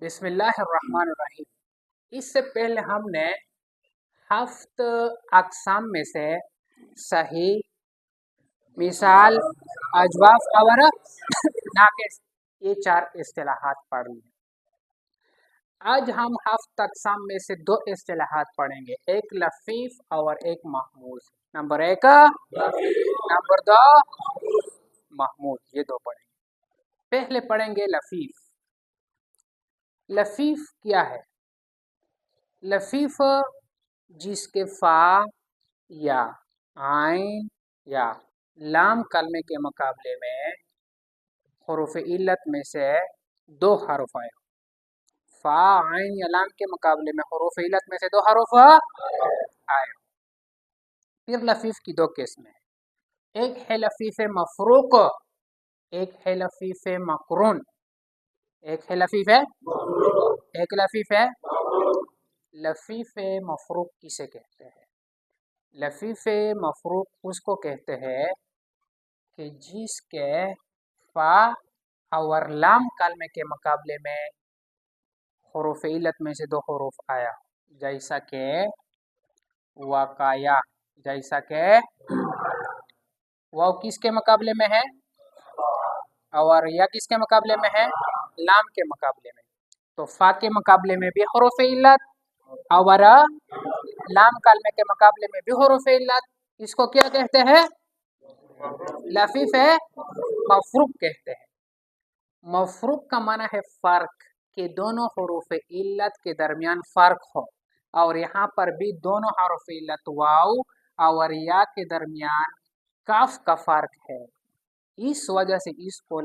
बिस्मिल्लाहिर्रहमानिर्रहीम। इससे पहले हमने हफ्त अक़साम में से सही, मिसाल, अजवाफ और नाक़िस ये 4 इस्तिलाहात पढ़ लिए। आज हम हफ्त अक़साम में से 2 इस्तिलाहात पढ़ेंगे, एक लफ़ीफ़ और एक महमूज़। नंबर 1 नंबर 2 महमूज़, ये 2 पढ़ेंगे। पहले पढ़ेंगे लफ़ीफ़। लफ़ीफ़ क्या है? लफ़ीफ़ जिसके फ़ा या आइन या लाम कलमे के मुकाबले में हुरूफ़ इल्लत में से 2 हर्फ आए। फ़ा, आइन या लाम के मुकाबले में हुरूफ़ इल्लत में से 2 हर्फ आए। फिर लफ़ीफ़ की 2 किस्में हैं, एक है लफ़ीफ़ मफ़रूक़, एक है लफ़ीफ़ मक़रून। एक है लफ़ीफ़ लफ़ीफ़ मफ़रूक़ किसे कहते हैं? लफ़ीफ़ मफ़रूक़ उसको कहते हैं कि जिसके फ़ा और लाम कलमे के मुकाबले में हुरूफ़ इल्लत में से 2 हुरूफ आया, जैसा कि वक़ाया, जैसा कि वाव किसके मुकाबले में है और या किसके मुकाबले में है? लाम के मुकाबले में। तो फ़ा के मुकाबले में भी हुरूफ़ इल्लत और लाम कलमे के मुकाबले में भी हुरूफ़ इल्लत, इसको क्या कहते हैं? लफ़ीफ़ मफ़रूक़ कहते हैं। मफ़रूक़ का माना है फ़र्क, कि दोनों हुरूफ़ इल्लत के दरमियान फ़र्क हो, और यहाँ पर भी दोनों हरूफ़ इल्लत वाव और या के दरमियान काफ का फ़र्क है। इस वजह से इसको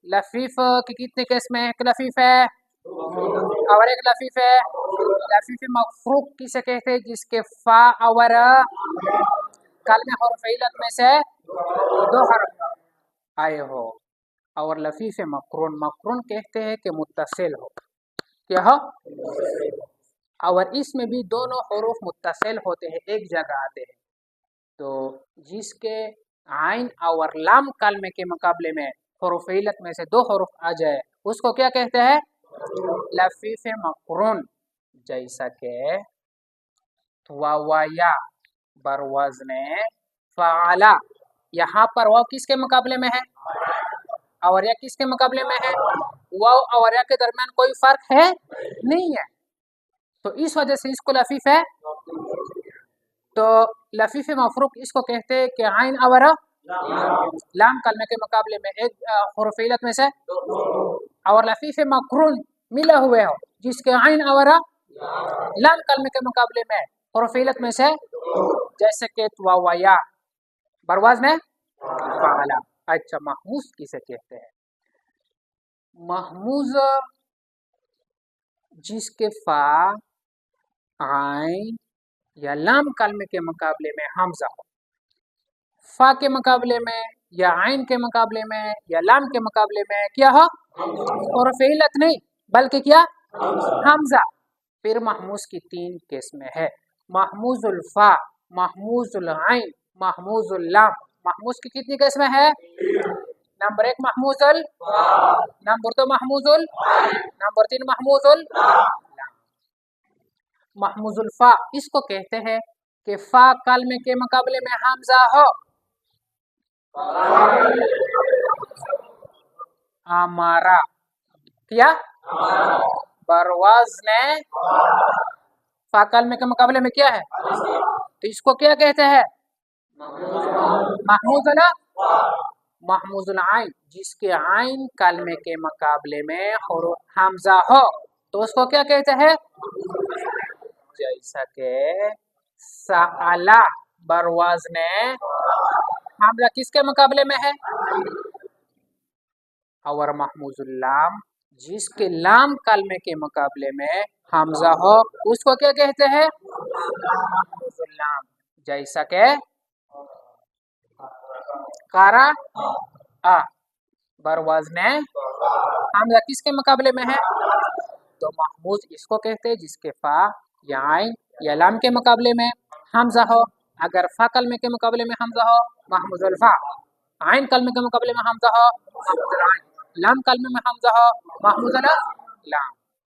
लफ़ीफ़ की कितने किस्में हैं? एक लफ़ीफ़ है और एक लफ़ीफ़ है लफ़ीफ़ मफ़रूक़ किसे कहते हैं? जिसके फ़ा और कलमे हुरूफ़ इल्लत में से 2 हर्फ आए हो। और लफ़ीफ़ मक़रून, मक़रून कहते हैं कि मुत्तसिल हो, क्या हो? और इसमें भी दोनों हुरूफ मुत्तसिल होते हैं, एक जगह आते हैं। तो जिसके आइन और लाम कलमे के मुकाबले में हुरूफ़ इल्लत में से 2 हुरूफ आ जाए, उसको क्या कहते हैं? लफ़ीफ़ मक़रून। जैसा कि वाया बरवज़्न फ़अला, यहाँ पर वाव किसके मुकाबले में है और या किसके मुकाबले में है? वाव और या के दरमियान कोई फ़र्क है नहीं है, तो इस वजह से इसको लफ़ीफ़ है। तो लफ़ीफ़ मफ़रूक़ इसको कहते हैं कि आइन और लाम कलमे के मुकाबले में एक हुरूफ़ इल्लत में से, और लफ़ीफ़ मक़रून मिले हुए हो, जिसके आइन और लाम कलमे के मुकाबले में हुरूफ़ इल्लत में से, जैसे कि वाया बरवज़्न फ़अला। अच्छा, महमूज़ किसे कहते हैं? महमूज़ जिसके फ़ा, आइन या लाम कलमे के मुकाबले में हमज़ा हो, फ़ा के मुकाबले में या आइन के मुकाबले में या लाम के मुकाबले में क्या हो? हुरूफ़ इल्लत नहीं बल्कि क्या? हमज़ा। फिर महमूज़ की 3 किस्में है, महमूज़ुल फ़ा, महमूज़ुल आइन, महमूज़ुल लाम। महमूज़ की कितनी किस्में है? नंबर 1 महमूज़ुल, नंबर 2 महमूज़ुल, नंबर 3 महमूज़ुल लाम। महमूज़ुल फ़ा इसको कहते हैं कि फ़ा कलमे के मुकाबले में हमज़ा हो, अमारा, क्या? बरवज़्न फ़ा कलमे के मुकाबले में क्या है? तो इसको क्या कहते हैं? महमूज़ुल महमूज़ुल आइन, जिसके आइन कलमे के मुकाबले में हमज़ा हो, तो उसको क्या कहते हैं? जैसा कि सअला बरवज़्न हमज़ा किसके मुकाबले में है? और महमूज़ुल लाम, जिसके लाम कलमे के मुकाबले में हमज़ा हो, उसको क्या कहते हैं? महमूज़ुल लाम। जैसा कि कारा आ बरवज़्न हमज़ा किसके मुकाबले में है? तो महमूज़ इसको कहते हैं जिसके फ़ा या आइन या लाम के मुकाबले में हमज़ा हो। अगर फ़ा कलमे के मुकाबले में हमज़ा हो, महमूज़ुल फ़ा, आइन कलमे के मुकाबले में हमज़ा हो, महमूज़ुल आइन। لام کلمے میں حمزہ ہو محمود لام